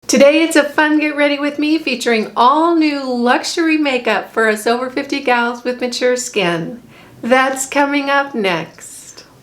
Today it's a fun get ready with me featuring all new luxury makeup for us over 50 gals with mature skin. That's coming up next.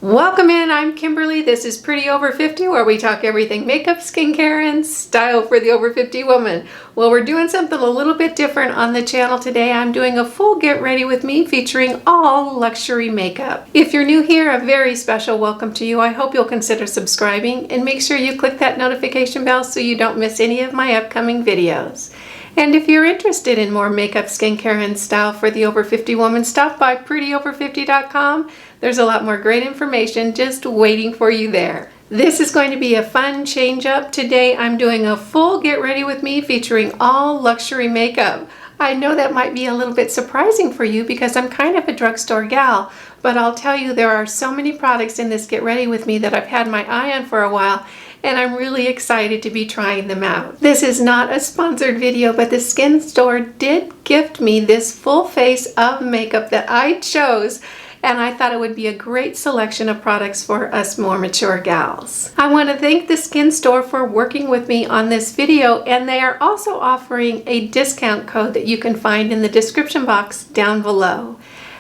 Welcome in, I'm Kimberly. This is Pretty Over 50 where we talk everything makeup, skincare, and style for the over 50 woman. Well, we're doing something a little bit different on the channel today. I'm doing a full get ready with me featuring all luxury makeup. If you're new here, a very special welcome to you. I hope you'll consider subscribing and make sure you click that notification bell so you don't miss any of my upcoming videos. And if you're interested in more makeup, skincare, and style for the over 50 woman, stop by prettyover50.com. There's a lot more great information just waiting for you there. This is going to be a fun change up. Today I'm doing a full get ready with me featuring all luxury makeup. I know that might be a little bit surprising for you because I'm kind of a drugstore gal, but I'll tell you there are so many products in this get ready with me that I've had my eye on for a while, and I'm really excited to be trying them out. This is not a sponsored video, but the skin store did gift me this full face of makeup that I chose, and I thought it would be a great selection of products for us more mature gals. I want to thank the skin store for working with me on this video, and they are also offering a discount code that you can find in the description box down below.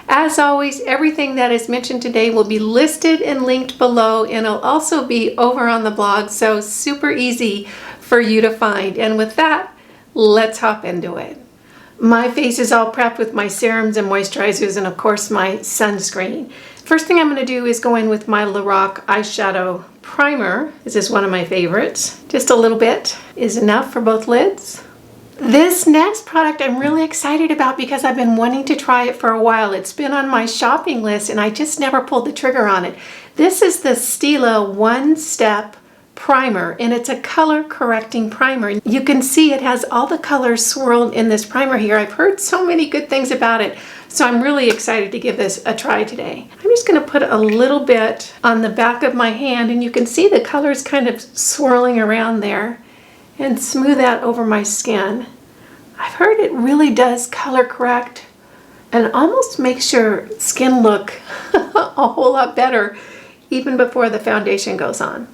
As always, everything that is mentioned today will be listed and linked below, and it'll also be over on the blog, so super easy for you to find. And with that, let's hop into it. My face is all prepped with my serums and moisturizers and of course my sunscreen. First thing I'm going to do is go in with my Lorac eyeshadow primer. This is one of my favorites. Just a little bit is enough for both lids. This next product I'm really excited about because I've been wanting to try it for a while. It's been on my shopping list and I just never pulled the trigger on it. This is the Stila One Step Primer, and it's a color correcting primer. You can see it has all the colors swirled in this primer here. I've heard so many good things about it, so I'm really excited to give this a try today. I'm just going to put a little bit on the back of my hand, and you can see the colors kind of swirling around there, and smooth that over my skin. I've heard it really does color correct and almost makes your skin look a whole lot better even before the foundation goes on.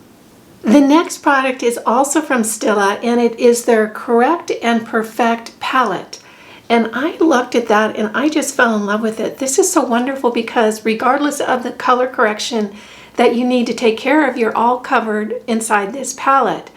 The next product is also from Stila, and it is their Correct and Perfect palette. And I looked at that and I just fell in love with it. This is so wonderful because regardless of the color correction that you need to take care of, you're all covered inside this palette.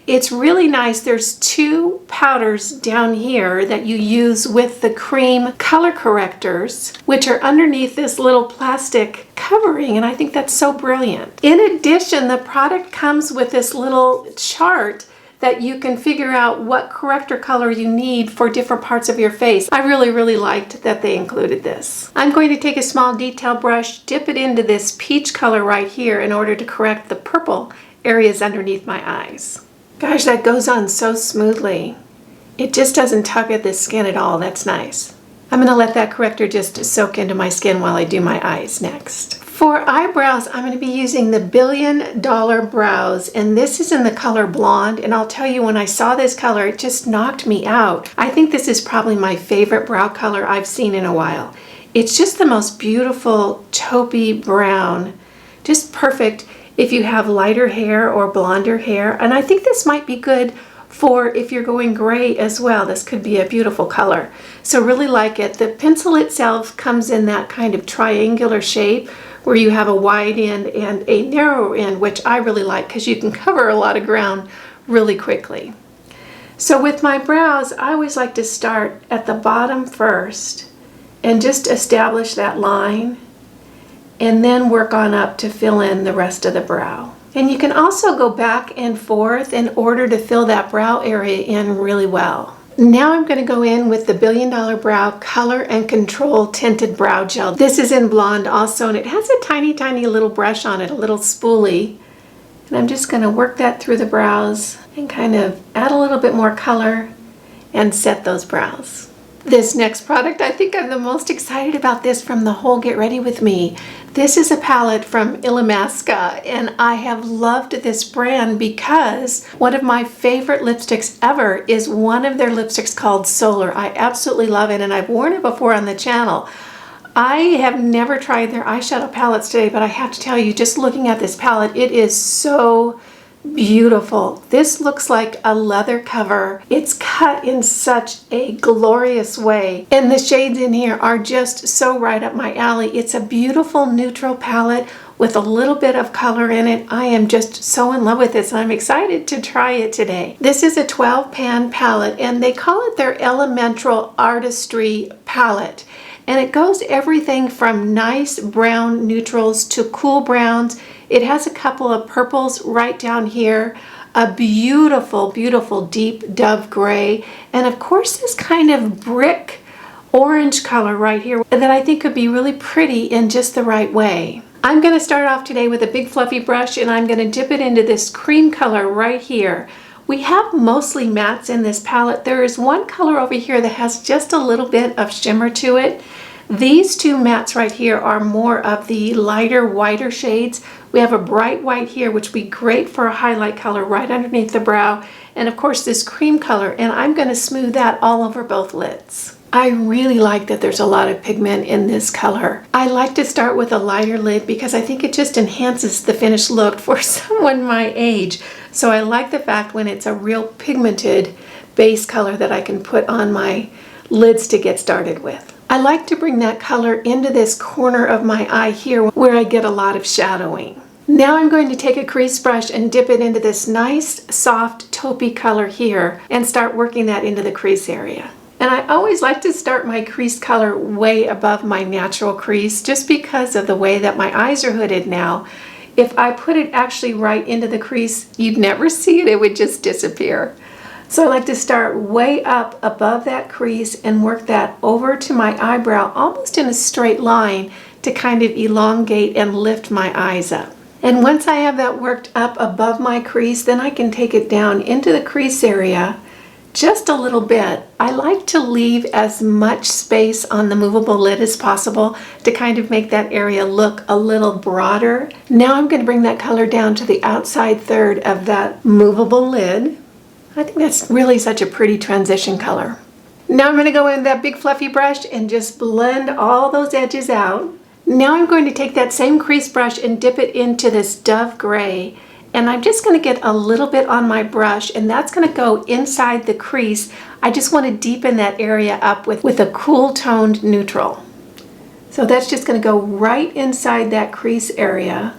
It's really nice. There's two powders down here that you use with the cream color correctors, which are underneath this little plastic covering, and I think that's so brilliant. In addition, the product comes with this little chart that you can figure out what corrector color you need for different parts of your face. I really liked that they included this. I'm going to take a small detail brush, dip it into this peach color right here in order to correct the purple areas underneath my eyes. Gosh, that goes on so smoothly. It just doesn't tug at the skin at all. That's nice. I'm going to let that corrector just soak into my skin while I do my eyes next. For eyebrows, I'm going to be using the $1 Billion Brows, and this is in the color Blonde, and I'll tell you, when I saw this color, it just knocked me out. I think this is probably my favorite brow color I've seen in a while. It's just the most beautiful taupey brown, just perfect if you have lighter hair or blonder hair, and I think this might be good for if you're going gray as well. This could be a beautiful color. So really like it. The pencil itself comes in that kind of triangular shape where you have a wide end and a narrow end, which I really like because you can cover a lot of ground really quickly. So with my brows, I always like to start at the bottom first and just establish that line, and then work on up to fill in the rest of the brow. And you can also go back and forth in order to fill that brow area in really well. Now I'm going to go in with the $1 Billion Brow Color and Control Tinted Brow Gel. This is in Blonde also, and it has a tiny little brush on it, a little spoolie. And I'm just going to work that through the brows and kind of add a little bit more color and set those brows. This next product, I think I'm the most excited about this from the whole Get Ready With Me. This is a palette from Illamasqua, and I have loved this brand because one of my favorite lipsticks ever is one of their lipsticks called Solar. I absolutely love it, and I've worn it before on the channel. I have never tried their eyeshadow palettes today, but I have to tell you, just looking at this palette, it is so beautiful. This looks like a leather cover. It's cut in such a glorious way. And the shades in here are just so right up my alley. It's a beautiful neutral palette with a little bit of color in it. I am just so in love with this, and I'm excited to try it today. This is a 12 pan palette, and they call it their Elemental Artistry palette. And it goes everything from nice brown neutrals to cool browns. It has a couple of purples right down here, a beautiful, beautiful deep dove gray, and of course this kind of brick orange color right here that I think could be really pretty in just the right way. I'm going to start off today with a big fluffy brush, and I'm going to dip it into this cream color right here. We have mostly mattes in this palette. There is one color over here that has just a little bit of shimmer to it. These two mattes right here are more of the lighter, whiter shades. We have a bright white here, which would be great for a highlight color right underneath the brow. And of course this cream color, and I'm going to smooth that all over both lids. I really like that there's a lot of pigment in this color. I like to start with a lighter lid because I think it just enhances the finished look for someone my age. So I like the fact when it's a real pigmented base color that I can put on my lids to get started with. I like to bring that color into this corner of my eye here where I get a lot of shadowing. Now I'm going to take a crease brush and dip it into this nice soft taupey color here and start working that into the crease area. And I always like to start my crease color way above my natural crease just because of the way that my eyes are hooded now. If I put it actually right into the crease, you'd never see it, it would just disappear. So I like to start way up above that crease and work that over to my eyebrow almost in a straight line to kind of elongate and lift my eyes up. And once I have that worked up above my crease, then I can take it down into the crease area just a little bit. I like to leave as much space on the movable lid as possible to kind of make that area look a little broader. Now I'm going to bring that color down to the outside third of that movable lid. I think that's really such a pretty transition color. Now I'm going to go in with that big fluffy brush and just blend all those edges out. Now I'm going to take that same crease brush and dip it into this dove gray, and I'm just going to get a little bit on my brush, and that's going to go inside the crease. I just want to deepen that area up with a cool toned neutral. So that's just going to go right inside that crease area,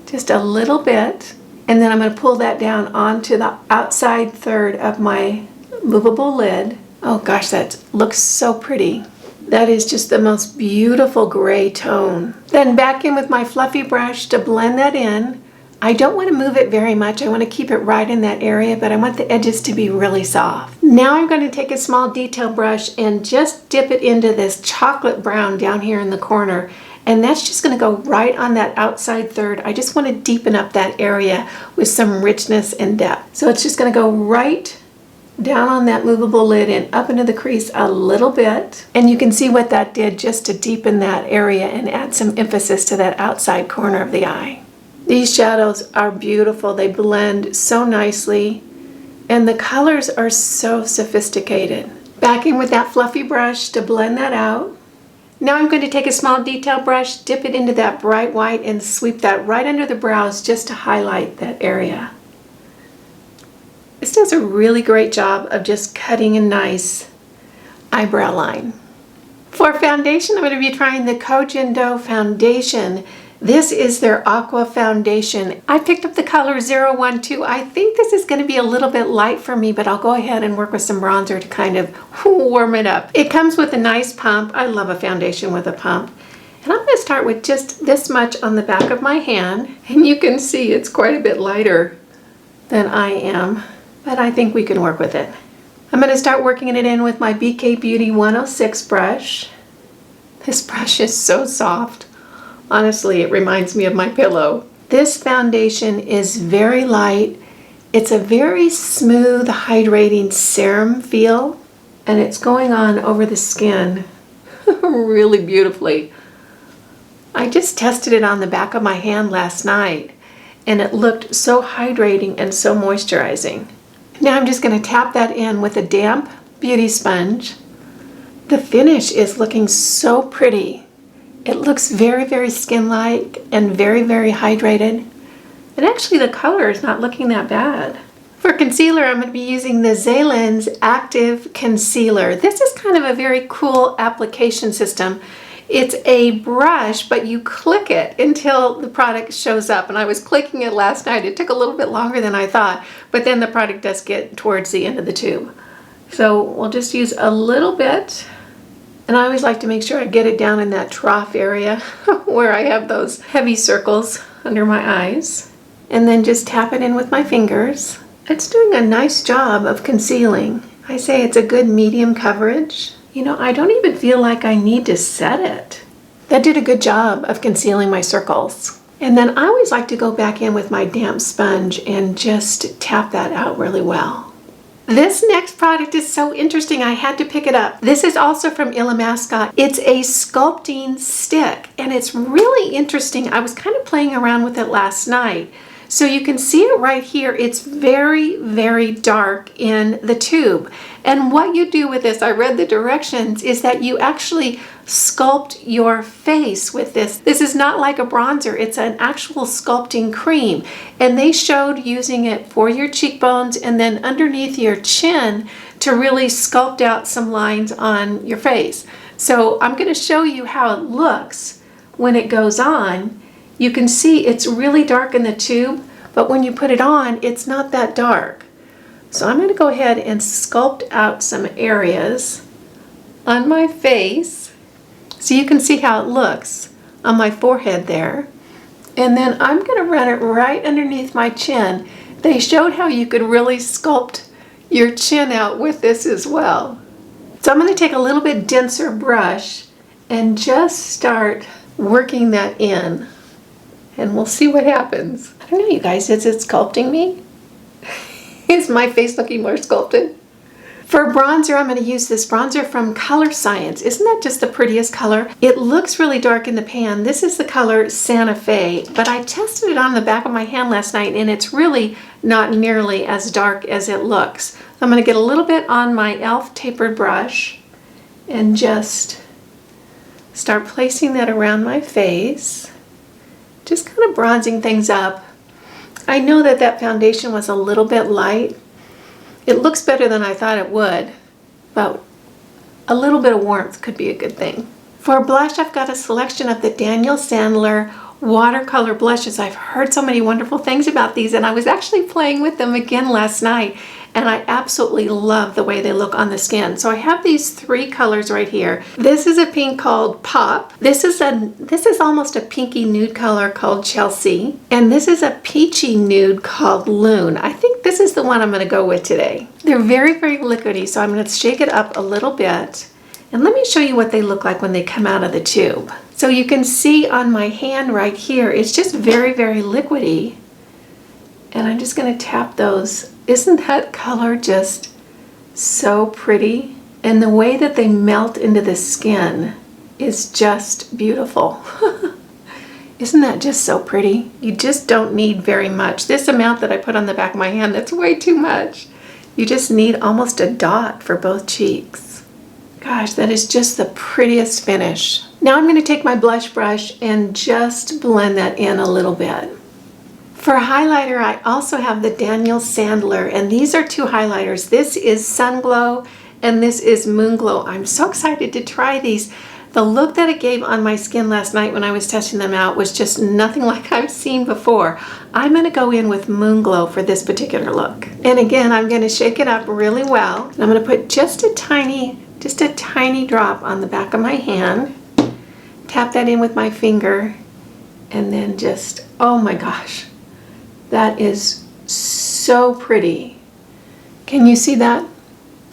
just a little bit. And then I'm going to pull that down onto the outside third of my movable lid. Oh gosh, that looks so pretty. That is just the most beautiful gray tone. Then back in with my fluffy brush to blend that in. I don't want to move it very much. I want to keep it right in that area, but I want the edges to be really soft. Now I'm going to take a small detail brush and just dip it into this chocolate brown down here in the corner. And that's just going to go right on that outside third. I just want to deepen up that area with some richness and depth. So it's just going to go right down on that movable lid and up into the crease a little bit. And you can see what that did just to deepen that area and add some emphasis to that outside corner of the eye. These shadows are beautiful. They blend so nicely and the colors are so sophisticated. Back in with that fluffy brush to blend that out. Now I'm going to take a small detail brush, dip it into that bright white, and sweep that right under the brows just to highlight that area. This does a really great job of just cutting a nice eyebrow line. For foundation, I'm going to be trying the Kojin Do foundation. This is their Aqua Foundation. I picked up the color 012. I think this is going to be a little bit light for me, but I'll go ahead and work with some bronzer to kind of warm it up. It comes with a nice pump. I love a foundation with a pump. And I'm going to start with just this much on the back of my hand. And you can see it's quite a bit lighter than I am, but I think we can work with it. I'm going to start working it in with my BK Beauty 106 brush. This brush is so soft. Honestly, it reminds me of my pillow. This foundation is very light. It's a very smooth, hydrating serum feel, and it's going on over the skin really beautifully. I just tested it on the back of my hand last night, and it looked so hydrating and so moisturizing. Now I'm just going to tap that in with a damp beauty sponge. The finish is looking so pretty. It looks very, very skin-like and very, very hydrated. And actually the color is not looking that bad. For concealer, I'm going to be using the Zelens Active Concealer. This is kind of a very cool application system. It's a brush, but you click it until the product shows up. And I was clicking it last night. It took a little bit longer than I thought, but then the product does get towards the end of the tube. So we'll just use a little bit. And I always like to make sure I get it down in that trough area where I have those heavy circles under my eyes. And then just tap it in with my fingers. It's doing a nice job of concealing. I say it's a good medium coverage. You know, I don't even feel like I need to set it. That did a good job of concealing my circles. And then I always like to go back in with my damp sponge and just tap that out really well. This next product is so interesting, I had to pick it up. This is also from Illamasqua. It's a sculpting stick, and it's really interesting. I was kind of playing around with it last night. So you can see it right here. It's very, very dark in the tube. And what you do with this, I read the directions, is that you actually sculpt your face with this. This is not like a bronzer. It's an actual sculpting cream. And they showed using it for your cheekbones and then underneath your chin to really sculpt out some lines on your face. So I'm going to show you how it looks when it goes on. You can see it's really dark in the tube, but when you put it on, it's not that dark. So I'm going to go ahead and sculpt out some areas on my face so you can see how it looks on my forehead there. And then I'm going to run it right underneath my chin. They showed how you could really sculpt your chin out with this as well. So I'm going to take a little bit denser brush and just start working that in. And we'll see what happens. I don't know, you guys, is it sculpting me? Is my face looking more sculpted? For bronzer, I'm going to use this bronzer from Color Science. Isn't that just the prettiest color? It looks really dark in the pan. This is the color Santa Fe, but I tested it on the back of my hand last night and it's really not nearly as dark as it looks. I'm going to get a little bit on my e.l.f. tapered brush and just start placing that around my face. Just kind of bronzing things up. I know that that foundation was a little bit light. It looks better than I thought it would, but a little bit of warmth could be a good thing. For blush, I've got a selection of the Daniel Sandler watercolor blushes. I've heard so many wonderful things about these, and I was actually playing with them again last night, and I absolutely love the way they look on the skin. So I have these three colors right here. This is a pink called Pop. This is almost a pinky nude color called Chelsea. And this is a peachy nude called Loon. I think this is the one I'm gonna go with today. They're very, very liquidy, so I'm gonna shake it up a little bit. And let me show you what they look like when they come out of the tube. So you can see on my hand right here, it's just very, very liquidy. And I'm just gonna tap those. Isn't that color just so pretty? And the way that they melt into the skin is just beautiful. Isn't that just so pretty? You just don't need very much. This amount that I put on the back of my hand, that's way too much. You just need almost a dot for both cheeks. Gosh, that is just the prettiest finish. Now I'm going to take my blush brush and just blend that in a little bit. For highlighter, I also have the Daniel Sandler, and these are two highlighters. This is Sun Glow and this is Moon Glow. I'm so excited to try these. The look that it gave on my skin last night when I was testing them out was just nothing like I've seen before. I'm going to go in with Moon Glow for this particular look. And again, I'm going to shake it up really well. And I'm going to put just a tiny drop on the back of my hand. Tap that in with my finger. And then just, oh my gosh. That is so pretty. Can you see that?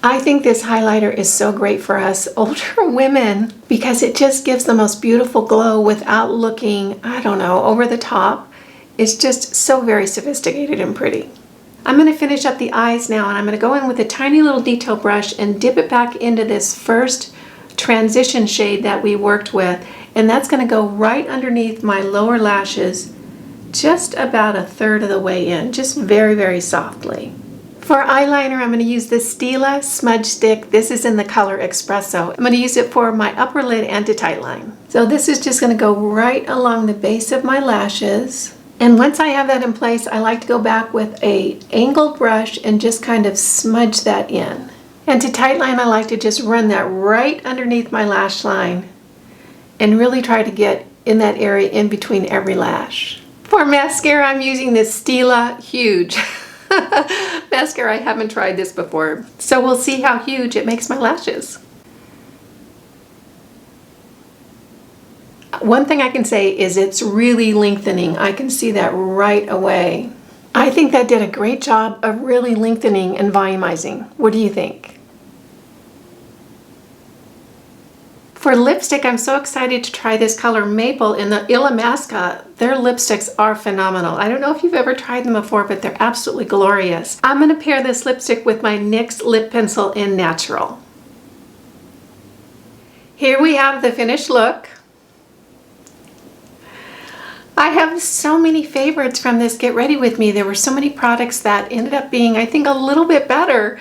I think this highlighter is so great for us older women because it just gives the most beautiful glow without looking, I don't know, over the top. It's just so very sophisticated and pretty. I'm going to finish up the eyes now, and I'm going to go in with a tiny little detail brush and dip it back into this first transition shade that we worked with, and that's going to go right underneath my lower lashes, just about a third of the way in, just very, very softly. For eyeliner, I'm going to use the Stila Smudge Stick. This is in the color Espresso. I'm going to use it for my upper lid and to tight line. So this is just going to go right along the base of my lashes. And once I have that in place, I like to go back with a angled brush and just kind of smudge that in. And to tightline, I like to just run that right underneath my lash line and really try to get in that area in between every lash. For mascara, I'm using this Stila Huge mascara. I haven't tried this before, so we'll see how huge it makes my lashes. One thing I can say is it's really lengthening. I can see that right away. I think that did a great job of really lengthening and volumizing. What do you think? For lipstick, I'm so excited to try this color Maple in the Illamasqua. Their lipsticks are phenomenal. I don't know if you've ever tried them before, but they're absolutely glorious. I'm going to pair this lipstick with my NYX Lip Pencil in Natural. Here we have the finished look. I have so many favorites from this Get Ready With Me. There were so many products that ended up being, I think, a little bit better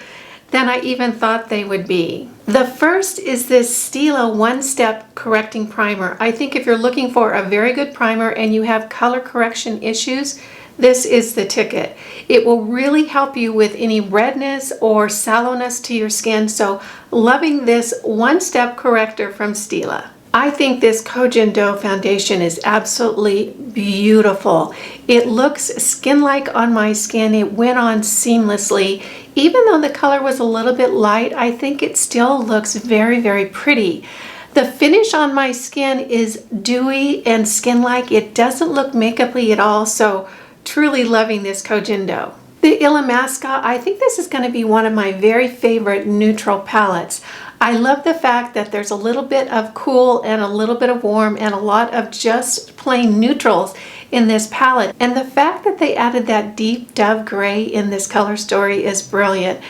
than I even thought they would be. The first is this Stila One-Step Correcting Primer. I think if you're looking for a very good primer and you have color correction issues, this is the ticket. It will really help you with any redness or sallowness to your skin. So loving this one-step corrector from Stila. I think this Collagen Dough foundation is absolutely beautiful. It looks skin-like on my skin. It went on seamlessly. Even though the color was a little bit light, I think it still looks very, very pretty. The finish on my skin is dewy and skin-like. It doesn't look makeup-y at all, so truly loving this Collagen Dough. The Illamasqua, I think this is going to be one of my very favorite neutral palettes. I love the fact that there's a little bit of cool and a little bit of warm and a lot of just plain neutrals in this palette. And the fact that they added that deep dove gray in this color story is brilliant.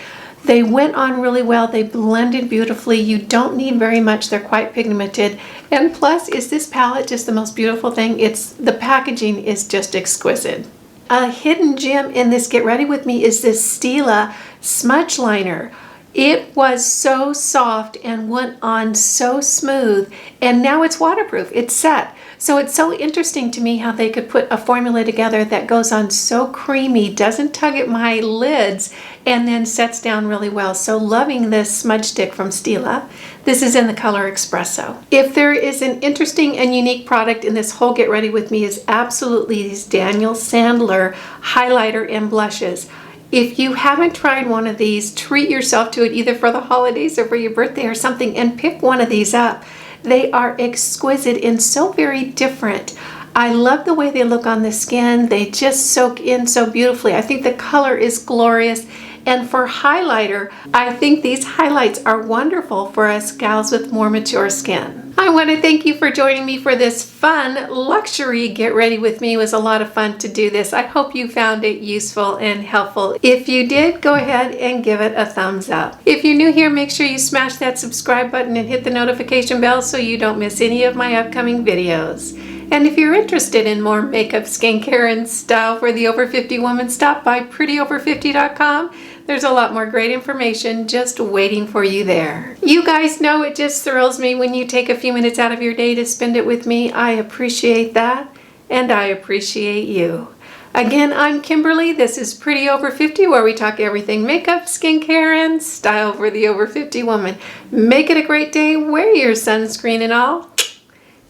They went on really well. They blended beautifully. You don't need very much. They're quite pigmented. And plus, is this palette just the most beautiful thing? The packaging is just exquisite. A hidden gem in this Get Ready With Me is this Stila Smudge Liner. It was so soft and went on so smooth, and now it's waterproof. It's set. So it's so interesting to me how they could put a formula together that goes on so creamy, doesn't tug at my lids, and then sets down really well. So loving this smudge stick from Stila. This is in the color Espresso. If there is an interesting and unique product in this whole Get Ready With Me, is absolutely these Daniel Sandler highlighter and blushes. If you haven't tried one of these, treat yourself to it either for the holidays or for your birthday or something, and pick one of these up. They are exquisite and so very different. I love the way they look on the skin. They just soak in so beautifully. I think the color is glorious. And for highlighter, I think these highlights are wonderful for us gals with more mature skin. I want to thank you for joining me for this fun luxury Get Ready With Me. It was a lot of fun to do this. I hope you found it useful and helpful. If you did, go ahead and give it a thumbs up. If you're new here, make sure you smash that subscribe button and hit the notification bell so you don't miss any of my upcoming videos. And if you're interested in more makeup, skincare, and style for the over 50 woman, stop by prettyover50.com. There's a lot more great information just waiting for you there. You guys know it just thrills me when you take a few minutes out of your day to spend it with me. I appreciate that, and I appreciate you. Again, I'm Kimberly. This is Pretty Over 50, where we talk everything makeup, skincare, and style for the over 50 woman. Make it a great day. Wear your sunscreen and all.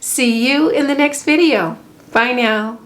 See you in the next video. Bye now.